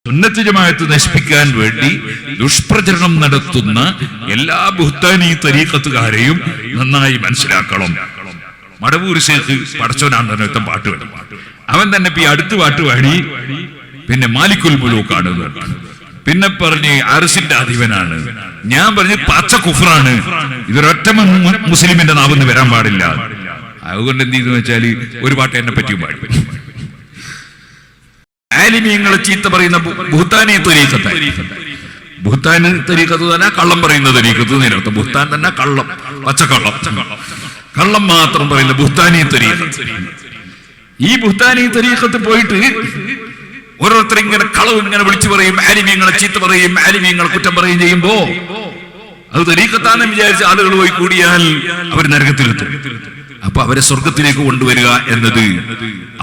സുന്നത്ത് ജമാഅത്ത് നശിപ്പിക്കാൻ വേണ്ടി ദുഷ്പ്രചരണം നടത്തുന്ന എല്ലാ ബുഹ്താനി തരീഖത്തുകാരെയും നന്നായി മനസ്സിലാക്കണം. മടവൂർ ശേഖ് പടച്ചോനാണ് പാട്ട് പാടി, അവൻ തന്നെ അടുത്ത് പാട്ട് പാടി. പിന്നെ മാലിക്കുൽ മുലൂക്കാണ്, പിന്നെ പറഞ്ഞ് അർസിന്റെ അധിപനാണ്. ഞാൻ പറഞ്ഞ് പച്ച കുഫറാണ്, ഇതൊരൊറ്റ മുസ്ലിമിന്റെ നാവെന്ന് വരാൻ പാടില്ല. അതുകൊണ്ട് എന്ത് ചെയ്തെന്ന് വെച്ചാൽ ഒരു പാട്ട് എന്നെ പറ്റിയും പാടി. ആലിമീങ്ങളെ ചീത്ത പറയുന്ന ബുഹ്താനി തരീഖത്ത്, ബുഹ്താനി തരീഖത്ത് തന്നെ കള്ളം പറയുന്ന തരീഖത്ത് നേരത്തെ. ബുഹ്താൻ തന്നെ കള്ളം, പച്ചക്കള്ളം, കള്ളം മാത്രം പറയുന്ന ബുഹ്താനി തരീഖത്ത്. ഈ ബുഹ്താനി തരീഖത്ത് പോയിട്ട് ഓരോരുത്തർ ഇങ്ങനെ കളവ് ഇങ്ങനെ വിളിച്ചു പറയും, ആലിമീങ്ങളെ ചീത്ത പറയും, ആലിമീങ്ങളെ കുറ്റം പറയുകയും ചെയ്യുമ്പോ അത് തരീഖത്താണെന്ന് വിചാരിച്ച ആളുകൾ പോയി കൂടിയാൽ അവർ നരകത്തിലെത്തും. അപ്പൊ അവരെ സ്വർഗത്തിലേക്ക് കൊണ്ടുവരിക എന്നത്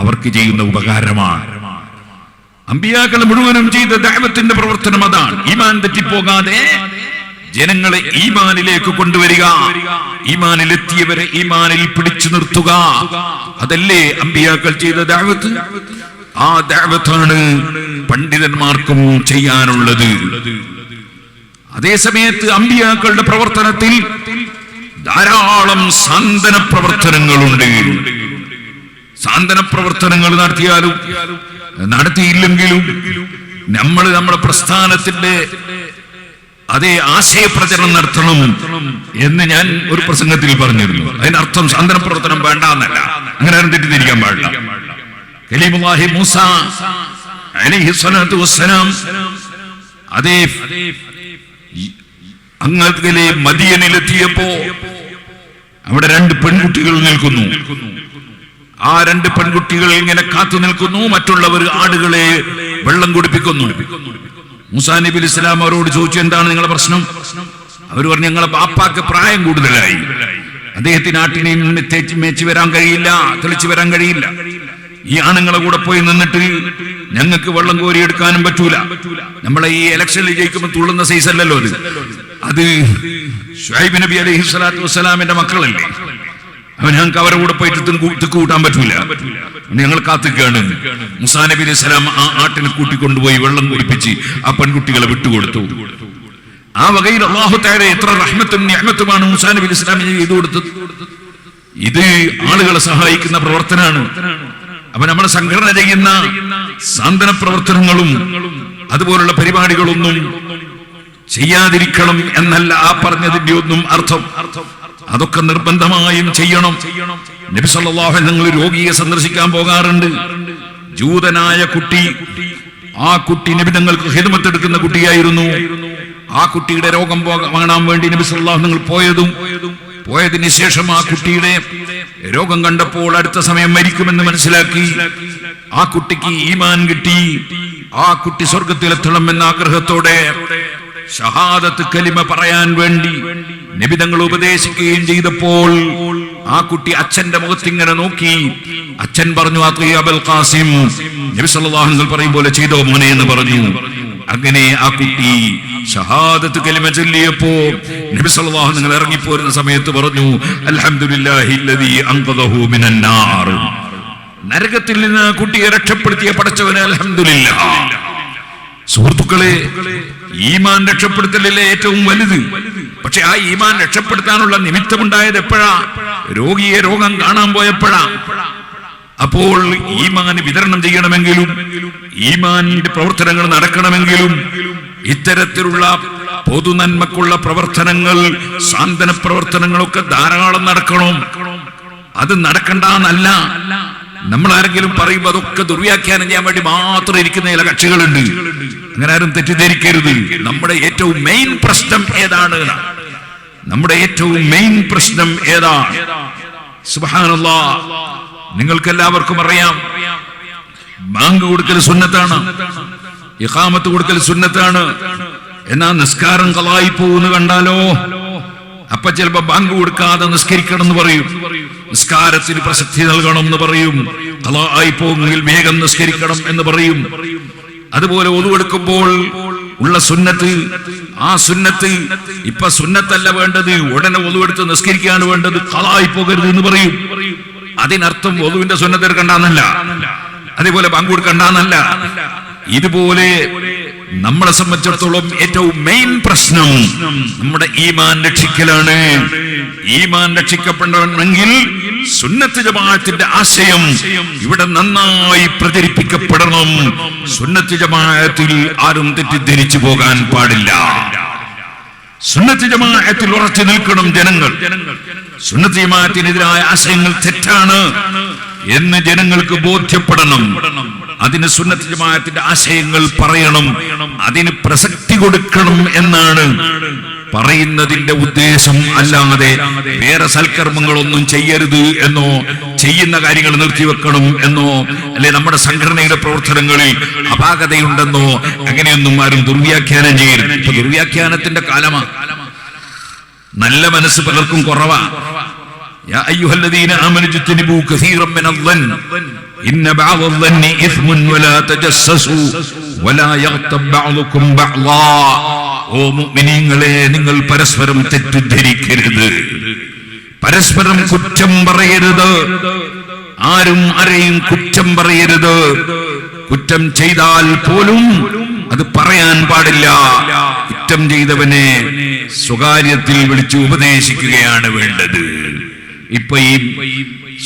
അവർക്ക് ചെയ്യുന്ന ഉപകാരമാണ്. അമ്പിയാക്കൾ മുഴുവനും ചെയ്ത ദഅവത്തിന്റെ പ്രവർത്തനം അതാണ്. ഈമാൻ തെറ്റിപ്പോകാതെ ജനങ്ങളെ ഈമാനിലേക്ക് കൊണ്ടുവരിക, ഈമാനിലെത്തിയവരെ ഈമാനിൽ പിടിച്ചു നിർത്തുക, അതല്ലേ അമ്പിയാക്കൾ ചെയ്ത ദഅവത്ത്. ആ ദഅവത്താണ് പണ്ഡിതന്മാർക്കും ചെയ്യാനുള്ളത്. അതേ സമയത്ത് അമ്പിയാക്കളുടെ പ്രവർത്തനത്തിൽ ധാരാളം സാന്ത്വന പ്രവർത്തനങ്ങളുണ്ട്. സാന്ത്വന പ്രവർത്തനങ്ങൾ നടത്തിയാലും നടത്തിയില്ലെങ്കിലും നമ്മൾ നമ്മുടെ പ്രസ്ഥാനത്തിന്റെ അതേ ആശയപ്രചരണം നടത്തണം എന്ന് ഞാൻ ഒരു പ്രസംഗത്തിൽ പറഞ്ഞിരുന്നു. അതിനർത്ഥം സാന്ത്വന പ്രവർത്തനം വേണ്ട എന്നല്ല, അങ്ങനെ ആരും തെറ്റിദ്ധരിക്കാൻ പാടില്ല. കലീമുല്ലാഹി മൂസ അലൈഹിസ്സലാത്തു വസ്സലാം അതേ അങ്ങകലെ മദീനയിലെത്തിയപ്പോ അവിടെ രണ്ട് പെൺകുട്ടികൾ നിൽക്കുന്നു. ആ രണ്ട് പെൺകുട്ടികൾ ഇങ്ങനെ കാത്തു നിൽക്കുന്നു. മറ്റുള്ളവർ ആടുകളെ വെള്ളം കുടിപ്പിക്കുന്നു. മൂസാ നബി അലൈഹി സ്വലാം അവരോട് ചോദിച്ചു, എന്താണ് നിങ്ങളുടെ പ്രശ്നം? അവർ പറഞ്ഞു, ഞങ്ങളെ ബാപ്പാക്ക് പ്രായം കൂടുതലായി, അദ്ദേഹത്തിന് ആട്ടിനെയും മേച്ച് വരാൻ കഴിയില്ല, തെളിച്ചു വരാൻ കഴിയില്ല. ഈ ആണുങ്ങളെ കൂടെ പോയി നിന്നിട്ട് ഞങ്ങൾക്ക് വെള്ളം കോരിയെടുക്കാനും പറ്റൂല. നമ്മളെ ഈ ഇലക്ഷനിൽ ജയിക്കുമ്പോൾ തുള്ളുന്ന സൈസ് അല്ലല്ലോ അത് ശുഐബ് നബി അലൈഹി സ്വലാത്തു വസ്സലാമിന്റെ മക്കളല്ലേ. അവൻ ഞങ്ങൾക്ക് അവരെ കൂടെ പോയിട്ട് തിക്ക് കൂട്ടാൻ പറ്റൂല, ഞങ്ങൾ കാത്തിക്കാണ്. മൂസാ നബി അലൈഹി സ്വലാം ആ ആട്ടിനെ കൂട്ടിക്കൊണ്ടുപോയി വെള്ളം കുടിപ്പിച്ച് ആ പെൺകുട്ടികളെ വിട്ടുകൊടുത്തു. ആ വകയിൽ അല്ലാഹു തആല എത്ര റഹ്മത്തും നിഅമത്തുമാണ് മൂസാ നബി അലൈഹി സ്വലാമിന് ചെയ്തു കൊടുത്തത്. ഇത് ആളുകളെ സഹായിക്കുന്ന പ്രവർത്തനമാണ്. അപ്പൊ നമ്മളെ സംഘടന ചെയ്യുന്ന സാന്ത്വന പ്രവർത്തനങ്ങളും അതുപോലുള്ള പരിപാടികളൊന്നും ചെയ്യാതിരിക്കണം എന്നല്ല ആ പറഞ്ഞതിന്റെ ഒന്നും അർത്ഥം. അതൊക്കെ നിർബന്ധമായും ചെയ്യണം. നബി സല്ലല്ലാഹു അലൈഹി വസല്ലം രോഗിയെ സന്ദർശിക്കാൻ പോകാറുണ്ട്. ജൂതനായ കുട്ടി, ആ കുട്ടി നബി തങ്ങൾക്ക് ഖിദ്മത്ത് എടുക്കുന്ന കുട്ടിയായിരുന്നു. ആ കുട്ടിയുടെ രോഗം കാണാൻ വേണ്ടി നബി സല്ലല്ലാഹു അലൈഹി വസല്ലം പോയതിനു ശേഷം ആ കുട്ടിയുടെ രോഗം കണ്ടപ്പോൾ അടുത്ത സമയം മരിക്കുമെന്ന് മനസ്സിലാക്കി. ആ കുട്ടിക്ക് ഈമാൻ കിട്ടി. ആ കുട്ടി സ്വർഗത്തിലെത്തണം എന്ന ആഗ്രഹത്തോടെ ഷഹാദത്ത് കലിമ പറയാൻ വേണ്ടി നബി തങ്ങൾ ഉപദേശിക്കുകയും ചെയ്തപ്പോൾ ആ കുട്ടി അച്ഛന്റെ മുഖത്തിങ്ങനെ നോക്കി. അച്ഛൻ പറഞ്ഞു, അബുൽ ഖാസിം, നബി സല്ലല്ലാഹു അലൈഹി വസല്ലം പറയും പോലെ ചെയ്തോ മോനെ എന്ന് പറഞ്ഞു. അങ്ങനെ ആ കുട്ടി ഷഹാദത്ത് കലിമ ചൊല്ലിയപ്പോ നബി സല്ലല്ലാഹു അലൈഹി വസല്ലം ഇറങ്ങിപ്പോരുന്ന സമയത്ത് പറഞ്ഞു, അൽഹംദുലില്ലാഹില്ലദീ അൻഖദഹു മിനന്നാർ. നരകത്തിൽ നിന്ന് കുട്ടിയെ രക്ഷപ്പെടുത്തിയ പടച്ചവനെ അൽഹംദുലില്ലാഹ്. സുഹൃത്തുക്കളെ, ഈമാൻ രക്ഷപ്പെടുത്തലല്ലേ ഏറ്റവും വലുത്. പക്ഷെ ആ ഈമാൻ രക്ഷപ്പെടുത്താനുള്ള നിമിത്തമുണ്ടായത് എപ്പോഴാ? രോഗിയെ രോഗം കാണാൻ പോയപ്പോഴാ. അപ്പോൾ ഈമാൻ വിതരണം ചെയ്യണമെങ്കിലും ഈമാനിന്റെ പ്രവർത്തനങ്ങൾ നടക്കണമെങ്കിലും ഇത്തരത്തിലുള്ള പൊതുനന്മക്കുള്ള പ്രവർത്തനങ്ങൾ, സാന്ത്വന പ്രവർത്തനങ്ങളൊക്കെ ധാരാളം നടക്കണം. അത് നടക്കണ്ടെന്നല്ല. നമ്മൾ ആരെങ്കിലും പറയുമ്പോൾ അതൊക്കെ ദുർവ്യാഖ്യാനം ചെയ്യാൻ വേണ്ടി മാത്രം ഇരിക്കുന്ന ചില കക്ഷികളുണ്ട്. അങ്ങനെ ആരും തെറ്റിദ്ധരിക്കരുത്. നമ്മുടെ ഏറ്റവും മെയിൻ പ്രശ്നം ഏതാണ്? നമ്മുടെ ഏറ്റവും മെയിൻ പ്രശ്നം ഏതാണ്? സുബ്ഹാനല്ലാഹ്, നിങ്ങൾക്കെല്ലാവർക്കും അറിയാം, ബാങ്ക് കൊടുക്കൽ സുന്നത്താണ്, ഇഖാമത്ത് കൊടുക്കൽ സുന്നത്താണ്. എന്നാ നിസ്കാരം ഖളായി പോകുന്നു കണ്ടാലോ, അപ്പൊ ചിലപ്പോ ബാങ്ക് കൊടുക്കാതെ നിസ്കരിക്കണം എന്ന് പറയും, നിസ്കാരത്തിന് പ്രസക്തി നൽകണം എന്ന് പറയും, ഖളായി പോകുമെങ്കിൽ വേഗം നിസ്കരിക്കണം എന്ന് പറയും. അതുപോലെ ഒതുവെടുക്കുമ്പോൾ ഉള്ള സുന്നത്ത്, ആ സുന്നത്ത് ഇപ്പൊ സുന്നത്തല്ല വേണ്ടത്, ഉടനെ ഒതുവെടുത്ത് നിസ്കരിക്കാണ് വേണ്ടത്, ഖളായി പോകരുത് എന്ന് പറയും. അതിനർത്ഥം ഒതുവിന്റെ സുന്നത്ത് എടുക്കണ്ടെന്നല്ല, അതേപോലെ ബാങ്ക് കൊടുക്കണ്ടെന്നല്ല. ഇതുപോലെ നമ്മളെ സംബന്ധിച്ചിടത്തോളം ഏറ്റവും മെയിൻ പ്രശ്നം നമ്മുടെ ഈമാൻ രക്ഷിക്കലാണ്. ഈമാൻ രക്ഷിക്കപ്പെടണമെങ്കിൽ സുന്നത്ത് ജമാഅത്തിന്റെ ആശയം ഇവിടെ നന്നായി പ്രചരിപ്പിക്കപ്പെടണം. സുന്നത്ത് ജമാഅത്തിൽ ആരും തെറ്റിദ്ധരിച്ചു പോകാൻ പാടില്ല. സുന്നത്ത് ജമാഅത്തിൽ ഉറച്ചു നിൽക്കണം ജനങ്ങൾ. സുന്നത്ത് ജമാഅത്തിനെതിരായ ആശയങ്ങൾ തെറ്റാണ് എന്ന് ജനങ്ങൾക്ക് ബോധ്യപ്പെടണം. അതിന് സുന്നത്ത് ജമാഅത്തിന്റെ ആശയങ്ങൾ പറയണം, അതിന് പ്രസക്തി കൊടുക്കണം എന്നാണ് പറയുന്നതിന്റെ ഉദ്ദേശം. അല്ലാതെ വേറെ സൽക്കർമ്മങ്ങളൊന്നും ചെയ്യരുത് എന്നോ ചെയ്യുന്ന കാര്യങ്ങൾ നിർത്തിവെക്കണം എന്നോ അല്ലെ നമ്മുടെ സംഘടനയുടെ പ്രവർത്തനങ്ങളിൽ അപാകതയുണ്ടെന്നോ അങ്ങനെയൊന്നും ആരും ദുർവ്യാഖ്യാനം ചെയ്യരുത്. ഇപ്പൊ ദുർവ്യാഖ്യാനത്തിന്റെ കാലമാണ്. നല്ല മനസ്സ് പലർക്കും കുറവാ. يا أيها الذين آمنوا اجتنبوا كثيرا من الظن إن بعض الظن إثم ولا تجسسوا ولا يغتب بعضكم بعضا. ഓ മുഅ്മിനീങ്ങളെ, നിങ്ങൾ പരസ്പരം തെറ്റിദ്ധരിക്കരുത്, പരസ്പരം കുറ്റം പറയരുത്, ആരും ആരെയും കുറ്റം പറയരുത്. കുറ്റം ചെയ്താൽ പോലും അത് പറയാൻ പാടില്ല. കുറ്റം ചെയ്തവനെ സ്വകാര്യത്തിൽ വിളിച്ച് ഉപദേശിക്കുകയാണ് വേണ്ടത്. ഇപ്പൊ ഈ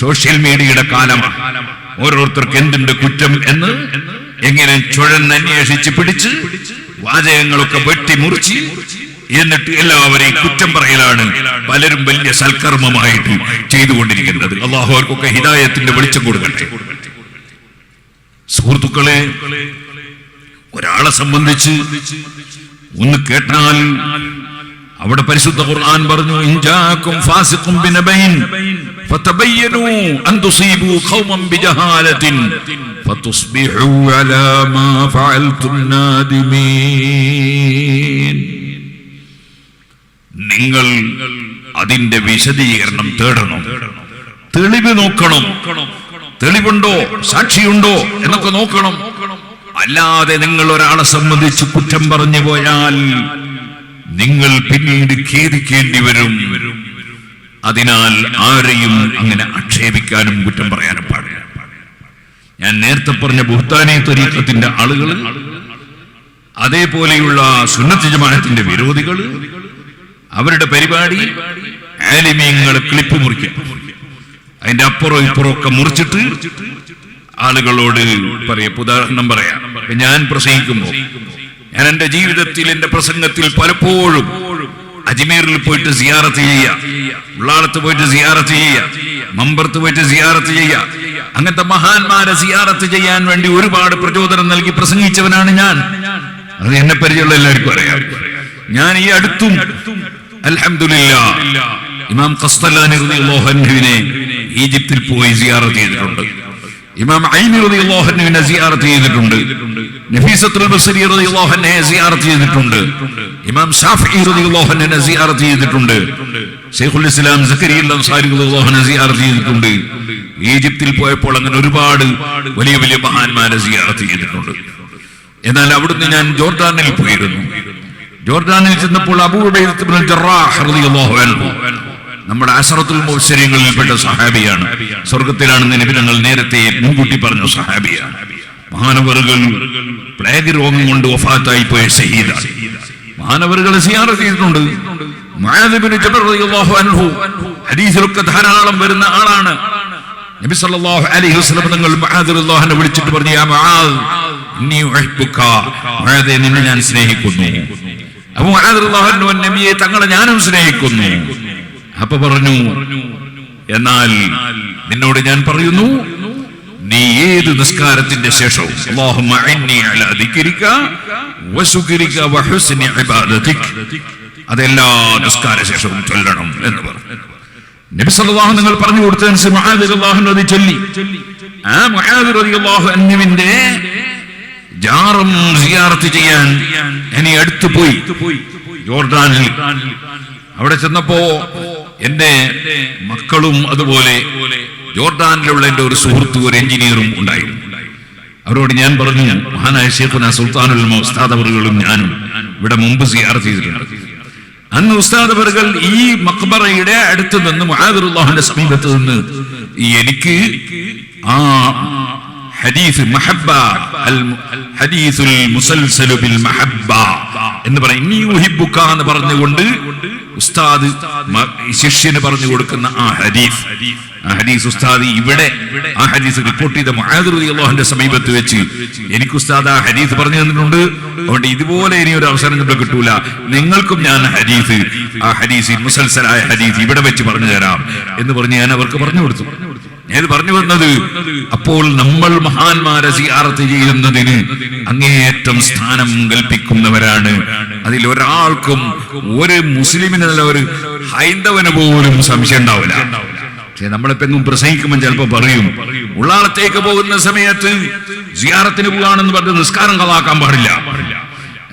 സോഷ്യൽ മീഡിയയുടെ കാലമാണ്. ഓരോരുത്തർക്ക് എന്തുണ്ട് കുറ്റം എന്ന് എങ്ങനെ ചുഴന്നന്വേഷിച്ച് പിടിച്ച് വാചകങ്ങളൊക്കെ വെട്ടിമുറിച്ച് എന്നിട്ട് എല്ലാവരെയും കുറ്റം പറയലാണ് പലരും വലിയ സൽക്കർമ്മമായിട്ട് ചെയ്തുകൊണ്ടിരിക്കുന്നത്. അല്ലാഹു അവർക്കൊക്കെ ഹിദായത്തിന്റെ വെളിച്ചം കൊടുക്കട്ടെ. സുഹൃത്തുക്കളെ, ഒരാളെ സംബന്ധിച്ച് ഒന്ന് കേട്ടാൽ അവിടെ പരിശുദ്ധ ഖുർആൻ പറഞ്ഞു, ഇൻജാക്കും ഫാസിഖും ബിനബൈൻ ഫതബയ്യനൂ അൻ തുസീബൂ ഖൗമൻ ബിജഹാലത്തിൻ ഫതുസ്ബിഹൂ അലാ മാ ഫഅൽതും നാദിമീൻ. നിങ്ങൾ അതിന്റെ വിശദീകരണം തേടണം, തെളിവ് നോക്കണം. തെളിവുണ്ടോ, സാക്ഷിയുണ്ടോ എന്നൊക്കെ നോക്കണം. അല്ലാതെ നിങ്ങൾ ഒരാളെ സംബന്ധിച്ച് കുറ്റം പറഞ്ഞു പോയാൽ നിങ്ങൾ പിന്നീട് ഖേദിക്കേണ്ടി വരും. അതിനാൽ ആരെയും അങ്ങനെ ആക്ഷേപിക്കാനും കുറ്റം പറയാനും പാടില്ല. ഞാൻ നേരത്തെ പറഞ്ഞ ബുഹ്താനി ത്വരീഖത്തിന്റെ ആളുകൾ, അതേപോലെയുള്ള സുന്നത്ത് ജമാഅത്തിന്റെ വിരോധികൾ, അവരുടെ പരിപാടി ആലിമീങ്ങളെ ക്ലിപ്പ് മുറിക്കുക, അതിന്റെ അപ്പുറം ഇപ്പുറം ഒക്കെ മുറിച്ചിട്ട് ആളുകളോട് ഉദാഹരണം പറയാം. ഞാൻ പ്രസംഗിക്കുമ്പോ ഞാൻ എന്റെ ജീവിതത്തിൽ എന്റെ പ്രസംഗത്തിൽ പലപ്പോഴും അജ്മീറിൽ പോയിട്ട് സിയാറത്ത് ചെയ്യുക, ഉള്ളാളത്ത് പോയിട്ട് സിയാറത്ത് ചെയ്യുക, മമ്പർത്ത് പോയിട്ട് സിയാറത്ത് ചെയ്യുക, അങ്ങനത്തെ മഹാന്മാരെ സിയാറത്ത് ചെയ്യാൻ വേണ്ടി ഒരുപാട് പ്രചോദനം നൽകി പ്രസംഗിച്ചവനാണ് ഞാൻ. അത് എന്നെ പരിചയമുള്ള എല്ലാവർക്കും അറിയാം. ഞാൻ ഈ അടുത്തും അൽഹംദുലില്ലാഹ് ഇമാം ഖസ്തലാനി റളിയല്ലാഹു അൻഹുവിനെ ഈജിപ്തിൽ പോയി സിയാറത്ത് ചെയ്തിട്ടുണ്ട്. ഇമാം ഐനി റളിയല്ലാഹു അൻഹുവിനെ സിയാറത്ത് ചെയ്തിട്ടുണ്ട്. നഫീസത്തുൽ ബസരി റളിയല്ലാഹു അൻഹയെ സിയാറത്ത് ചെയ്തിട്ടുണ്ട്. ഇമാം ശാഫിഈ റളിയല്ലാഹു അൻഹുവിനെ സിയാറത്ത് ചെയ്തിട്ടുണ്ട്. ശൈഖുൽ ഇസ്ലാം സക്കരിയ അൻസാരി റളിയല്ലാഹു അൻഹു സിയാറത്ത് ചെയ്തിട്ടുണ്ട്. ഈജിപ്തിൽ പോയപ്പോൾ അങ്ങനെ ഒരുപാട് വലിയ വലിയ മഹാന്മാരെ സിയാറത്ത് ചെയ്തിട്ടുണ്ട്. എന്നാൽ അവിടുന്ന് ഞാൻ ജോർദാനിൽ പോയിരുന്നു. ജോർദാനിൽ ചെന്നപ്പോൾ അബൂ ഉബൈദ ഇബ്നുൽ ജറാഹ് റളിയല്ലാഹു അൻഹു നമ്മുടെ അശറത്തുൽ മുബശ്ശിരീങ്ങളിൽപ്പെട്ട സഹാബിയാണ്. സ്വർഗത്തിലാണെന്ന് നബി തങ്ങൾ നേരത്തെ മുൻകൂട്ടി പറഞ്ഞു സഹാബിയാണ്. മഹാനവറുകൾ പ്ലേഗ് രോഗം കൊണ്ട് വഫാത്തായി പോയ ഷഹീദാണ്. മഹാനവറുകളെ സിയാറത്ത് ചെയ്തിട്ടുണ്ട്. മുആദ് ഇബ്നു ജബൽ റളിയല്ലാഹു അൻഹു ഹദീസിലൊക്കെ ധാരാളം വരുന്ന ആളാണ്. നബി സല്ലല്ലാഹു അലൈഹി വസല്ലം തങ്ങൾ മുആദ് റളിയല്ലാഹു അൻഹു വിളിച്ചിട്ട് പറഞ്ഞു, യാ മുആദ് ഇന്നി ഉഹിബ്ബുക, മുആദ് നിന്നെ ഞാൻ സ്നേഹിക്കുന്നു. അബൂ മുആദ് റളിയല്ലാഹു അൻഹു നബിയെ തങ്ങളെ ഞാനും സ്നേഹിക്കുന്നു. അപ്പൊ പറഞ്ഞു, എന്നാൽ നിന്നോട് ഞാൻ പറയുന്നു, നീ ഏത് നിസ്കാരത്തിന്റെ ശേഷവും അല്ലാഹുമ്മ ഇന്നി അലാ ദിക്രിക വശുക്രിക വഹുസ്നി ഇബാദതിക, അതെല്ലാ നിസ്കാര ശേഷവും ചൊല്ലണം എന്ന് പറഞ്ഞു. നബി സല്ലല്ലാഹു അലൈഹി വസല്ലം പറഞ്ഞു കൊടുത്തതിന് മുആദ് റളിയല്ലാഹു അൻഹു അത് ചൊല്ലി. ആ മുആദ് റളിയല്ലാഹു അൻഹുവിന്റെ ജാറം സിയാറത്ത് ചെയ്യാൻ ഇനി അടുത്ത് പോയി ജോർദാനിൽ. അവിടെ ചെന്നപ്പോ എന്റെ മക്കളും അതുപോലെ ജോർദാനിലുള്ള എന്റെ ഒരു സുഹൃത്ത്, ഒരു എഞ്ചിനീയറും ഉണ്ടായിരുന്നു. അവരോട് ഞാൻ പറഞ്ഞു, മഹാനായ ശൈഖുനാ സുൽത്താനുൽ ഉലമ ഉസ്താദ് അവറുകളും ഞാനും ഇവിടെ മുമ്പ് സിയാറത്ത് ചെയ്തിട്ടുണ്ട്. അന്ന് ഉസ്താദ് അവറുകൾ ഈ മഖ്ബറയുടെ അടുത്ത് നിന്ന് മുആദ് റളിയല്ലാഹുവിന്റെ സമീപത്ത് നിന്ന് എനിക്ക് ആ ഹദീസ് മഹബ്ബ ഹദീസുൽ മുസൽസലു ബിൽ മഹബ്ബ എന്ന് പറയും. ഇന്നി ഉഹിബ്ബുക എന്ന് പറഞ്ഞുകൊണ്ട് ഉസ്താദ് ശിഷ്യന് പറഞ്ഞു കൊടുക്കുന്ന ആ ഹദീസ് ഉസ്താദ് ഇവിടെ ആ ഹദീസ് റിപ്പോർട്ട് ചെയ്ത മുആദ് റളിയല്ലാഹുവിന്റെ സമീപത്ത് വെച്ച് എനിക്ക് ഉസ്താദ് ആ ഹദീസ് പറഞ്ഞു തന്നിട്ടുണ്ട്. അതുകൊണ്ട് ഇതുപോലെ ഇനി ഒരു അവസരം നമുക്ക് കിട്ടൂല, നിങ്ങൾക്കും ഞാൻ ആ ഹദീസ് മുസൽസലായ ഹദീസ് ഇവിടെ വെച്ച് പറഞ്ഞു തരാം എന്ന് പറഞ്ഞ് ഞാൻ അവർക്ക് പറഞ്ഞു കൊടുത്തു. ഞാൻ പറഞ്ഞു വന്നത്, അപ്പോൾ നമ്മൾ മഹാന്മാരെ സിയാറത്ത് ചെയ്യുന്നതിന് അങ്ങേയറ്റം സ്ഥാനം കൽപ്പിക്കുന്നവരാണ്. അതിൽ ഒരാൾക്കും, ഒരു മുസ്ലിമിനല്ല ഒരു ഹൈന്ദവന് പോലും സംശയം ഉണ്ടാവില്ല. പക്ഷെ നമ്മളിപ്പെങ്ങും പ്രസംഗിക്കുമ്പോൾ ചിലപ്പോ പറയും, ഉള്ളാളത്തേക്ക് പോകുന്ന സമയത്ത് സിയാറത്തിന് പോവാണെന്ന് പറഞ്ഞ് നിസ്കാരം കളാക്കാൻ പാടില്ല,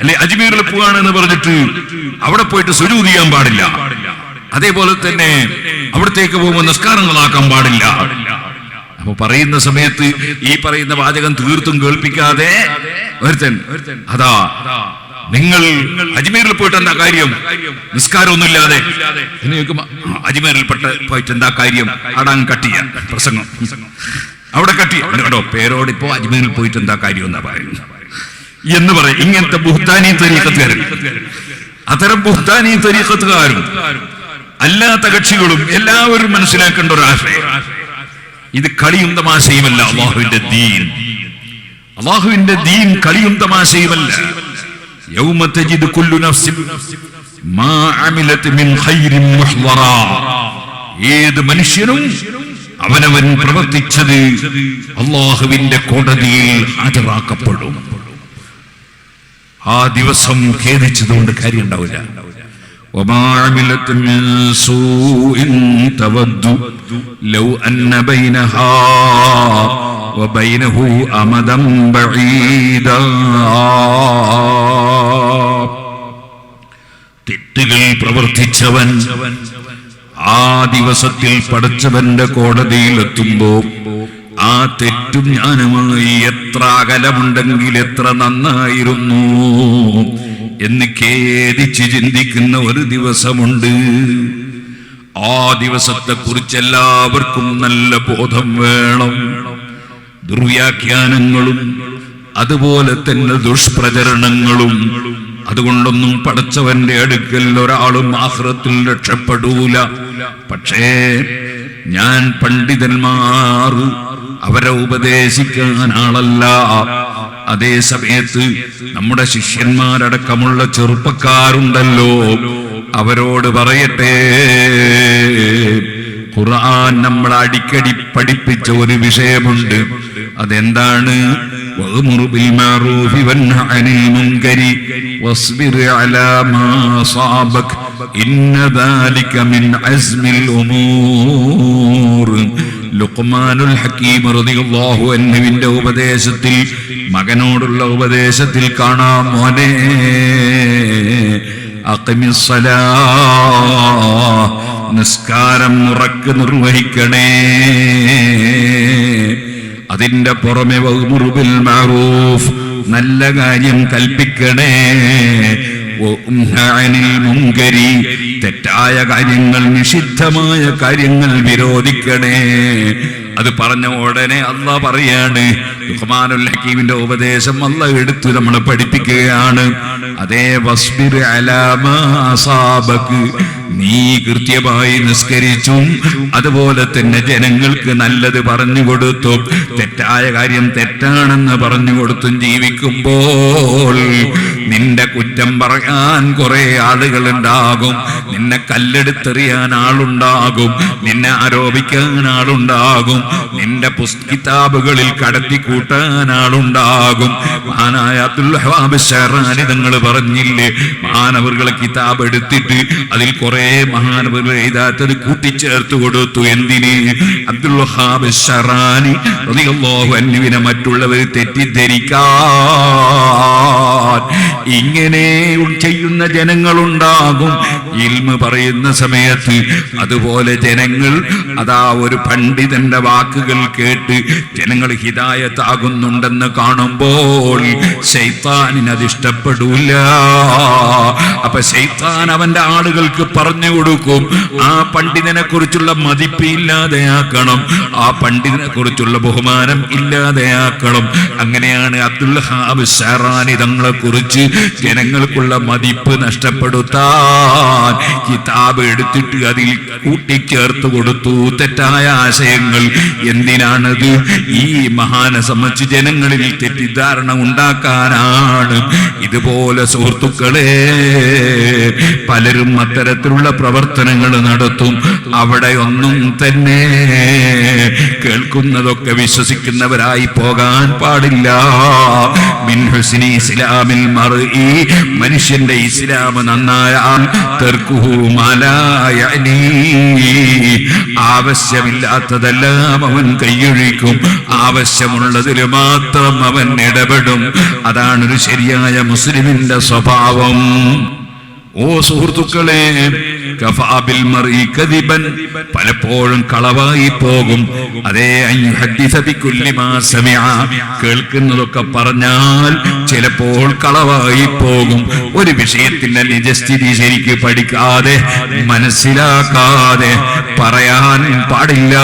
അല്ലെ അജ്മീറിൽ പോവാണെന്ന് പറഞ്ഞിട്ട് അവിടെ പോയിട്ട് സുജൂദ് ചെയ്യാൻ പാടില്ല, അതേപോലെ തന്നെ അവിടത്തേക്ക് പോകുമ്പോൾ നിസ്കാരങ്ങളാക്കാൻ പാടില്ല. അപ്പൊ പറയുന്ന സമയത്ത് ഈ പറയുന്ന വാചകം തീർത്തും കേൾപ്പിക്കാതെ ഒരുത്തൻ, അതാ നിങ്ങൾ അജ്മീറിൽ പോയിട്ട് എന്താ കാര്യം, നിസ്കാരമൊന്നുമില്ലാതെ എന്ന് ചോദിക്കുമ്പോ അജ്മീറിൽ പോയിട്ട് എന്താ കാര്യം, അടാൻ കട്ട് ചെയ്യാൻ പ്രസംഗം അവിടെ കട്ട് കേട്ടോ, പേരോടിപ്പോ അജ്മീറിൽ പോയിട്ട് എന്താ കാര്യം എന്നാ പറയുന്നത് എന്ന് പറയും. ഇങ്ങനത്തെ ബുഹ്താനി തരീഖത്തുകാരൻ, അത്തരം ബുഹ്താനി തരീഖത്തുകാരും അല്ലാത്ത കക്ഷികളും എല്ലാവരും മനസ്സിലാക്കേണ്ട ഒരു ആശയം, ഇത് കളിയും തമാശയുമല്ല. അള്ളാഹുവിന്റെ ദീൻ കളിയും തമാശയുമല്ല. യൗമ തജിദു കുല്ലു നഫ്സിൻ മാ അമിലത് മിൻ ഖൈരിൻ മുഹ്ളറാ, ഏത് മനുഷ്യനും അവനവൻ പ്രവർത്തിച്ചത് അള്ളാഹുവിന്റെ കോടതിയിൽ ഹാജരാക്കപ്പെടും. ആ ദിവസം ഖേദിച്ചതുകൊണ്ട് കാര്യം ഉണ്ടാവില്ല. وما عملت من سوء تود لو أن بينها وبينه أمدا بعيدا. തെറ്റുകൾ പ്രവർത്തിച്ചവൻ ആ ദിവസത്തിൽ പടച്ചവന്റെ കോടതിയിൽ എത്തുമ്പോ ആ തെറ്റും ഞാനുമായി എത്ര അകലമുണ്ടെങ്കിൽ എത്ര നന്നായിരുന്നു എന്ന് ഖേദിച്ച് ചിന്തിക്കുന്ന ഒരു ദിവസമുണ്ട്. ആ ദിവസത്തെ കുറിച്ച് എല്ലാവർക്കും നല്ല ബോധം വേണം. ദുർവ്യാഖ്യാനങ്ങളും അതുപോലെ തന്നെ ദുഷ്പ്രചരണങ്ങളും അതുകൊണ്ടൊന്നും പടച്ചവന്റെ അടുക്കൽ ഒരാളും ആഖിറത്തിൽ രക്ഷപ്പെടൂല. പക്ഷേ ഞാൻ പണ്ഡിതന്മാർ അവരെ ഉപദേശിക്കാൻ ആളല്ല. അതേ സമയത്ത് നമ്മുടെ ശിഷ്യന്മാരടക്കമുള്ള ചെറുപ്പക്കാരുണ്ടല്ലോ, അവരോട് പറയട്ടെ, ഖുർആൻ നമ്മൾ അടിക്കടി പഠിപ്പിച്ച ഒരു വിഷയമുണ്ട്. അതെന്താണ്? വഅ്മുറു ബിൽ മഅറൂഫി വൻഹ അനിൽ മുൻകരി വസ്ബിർ അലാ മാ അസാബക ഇന്ന ദാലിക മിൻ അസ്മിൽ ഉമൂർ. ലുഖ്മാനുൽ ഹകീം റളിയല്ലാഹു അൻഹുവിന്റെ ഉപദേശത്തിൽ, മകനോടുള്ള ഉപദേശത്തിൽ കാണാം, മോനെ അഖിമിസ്സലാ, നിസ്കാരം ഉറക്കെ നിർവഹിക്കണേ. അതിന്റെ പുറമെ വഅ്മുറു ബിൽ മഅറൂഫ്, നല്ല കാര്യം കൽപ്പിക്കണേ. വഅൻഹ അനിൽ മുൻകരി, തെറ്റായ കാര്യങ്ങൾ, നിഷിദ്ധമായ കാര്യങ്ങൾ വിരോധിക്കണേ. അത് പറഞ്ഞ ഉടനെ അല്ലാഹ് പറയാണ്, ലുഖ്മാനുൽ ഹകീമിന്റെ ഉപദേശം അല്ലാഹ് എടുത്തു നമ്മളെ പഠിപ്പിക്കുകയാണ്. അതേ വസ്ബിർ അലാ മാ അസാബക, നീ കൃത്യമായി നിസ്കരിച്ചും അതുപോലെ തന്നെ ജനങ്ങൾക്ക് നല്ലത് പറഞ്ഞു കൊടുത്തു, തെറ്റായ കാര്യം തെറ്റാണെന്ന് പറഞ്ഞു കൊടുത്തും ജീവിക്കുമ്പോൾ നിന്റെ കുറ്റം പറയാൻ കുറെ ആളുകൾ ഉണ്ടാകും, നിന്നെ കല്ലെടുത്തെറിയാൻ ആളുണ്ടാകും, നിന്നെ ആരോപിക്കാൻ ആളുണ്ടാകും, നിന്റെ കിതാബുകളിൽ കടത്തിക്കൂട്ടാൻ ആളുണ്ടാകും. മഹാനായ അബ്ദുൽ വഹാബ് ശറാനി തങ്ങൾ പറഞ്ഞില്ലേ, മഹാനവറുകളെ കിതാബ് എടുത്തിട്ട് അതിൽ കുറെ മഹാനവറുകൾ എഴുതാത്തത് കൂട്ടിച്ചേർത്ത് കൊടുത്തു. എന്തിന്? അബ്ദുൽ വഹാബ് ശറാനി റളിയല്ലാഹു അൻഹുവിനെ മറ്റുള്ളവർ തെറ്റിദ്ധരിക്കാൻ. ഇങ്ങനെ ചെയ്യുന്ന ജനങ്ങളുണ്ടാകും ഇൽമ് പറയുന്ന സമയത്ത്. അതുപോലെ ജനങ്ങൾ അതാ ഒരു പണ്ഡിതന്റെ വാക്കുകൾ കേട്ട് ജനങ്ങൾ ഹിദായത്താകുന്നുണ്ടെന്ന് കാണുമ്പോൾ ശൈത്താനിന് അത് ഇഷ്ടപ്പെടൂല. അപ്പൊ ശൈത്താൻ അവന്റെ ആളുകൾക്ക് പറഞ്ഞു കൊടുക്കും, ആ പണ്ഡിതനെ കുറിച്ചുള്ള മതിപ്പ് ഇല്ലാതെയാക്കണം, ആ പണ്ഡിതനെ കുറിച്ചുള്ള ബഹുമാനം ഇല്ലാതെയാക്കണം. അങ്ങനെയാണ് അബ്ദുൽ വഹാബ് ശഅറാനി തങ്ങളെ കുറിച്ച് ജനങ്ങൾക്കുള്ള മതിപ്പ് നഷ്ടപ്പെടുത്താൻ കിതാബ് എടുത്തിട്ട് അതിൽ കൂട്ടിച്ചേർത്ത് കൊടുത്തു തെറ്റായ ആശയങ്ങൾ. എന്തിനാണത്? ഈ മഹാനെ സംബന്ധിച്ച് ജനങ്ങളിൽ തെറ്റിദ്ധാരണ ഉണ്ടാക്കാനാണ്. ഇതുപോലെ സുഹൃത്തുക്കളെ പലരും അത്തരത്തിലുള്ള പ്രവർത്തനങ്ങൾ നടത്തും. അവിടെ ഒന്നും തന്നെ കേൾക്കുന്നതൊക്കെ വിശ്വസിക്കുന്നവരായി പോകാൻ പാടില്ല. മിൻ ഹുസ്നി ഇസ്ലാമിൽ മർഇ, മനുഷ്യന്റെ ഇസ്ലാം നന്നായാൽ തർക്കുഹു മാ ലാ യഅനി, ആവശ്യമില്ലാത്തതെല്ലാം അവൻ കൈയൊഴിക്കും, ആവശ്യമുള്ളതിൽ മാത്രം അവൻ ഇടപെടും. അതാണ് ഒരു ശരിയായ മുസ്ലിമിന്റെ സ്വഭാവം. ഓ സുഹൃത്തുക്കളെ, കഫാ ബിൽ മർഇ കദിബൻ, പലപ്പോഴും കളവായി പോകും. അതേ അയ്യുഹദ്ദിസ ബികുല്ലി മാ സമിഅ, കേൾക്കുന്നതൊക്കെ പറഞ്ഞാൽ ചിലപ്പോൾ കളവായി പോകും. ഒരു വിഷയത്തിന്റെ നിജസ്ഥിതി ശരിക്ക് പഠിക്കാതെ മനസ്സിലാക്കാതെ പറയാൻ പാടില്ല.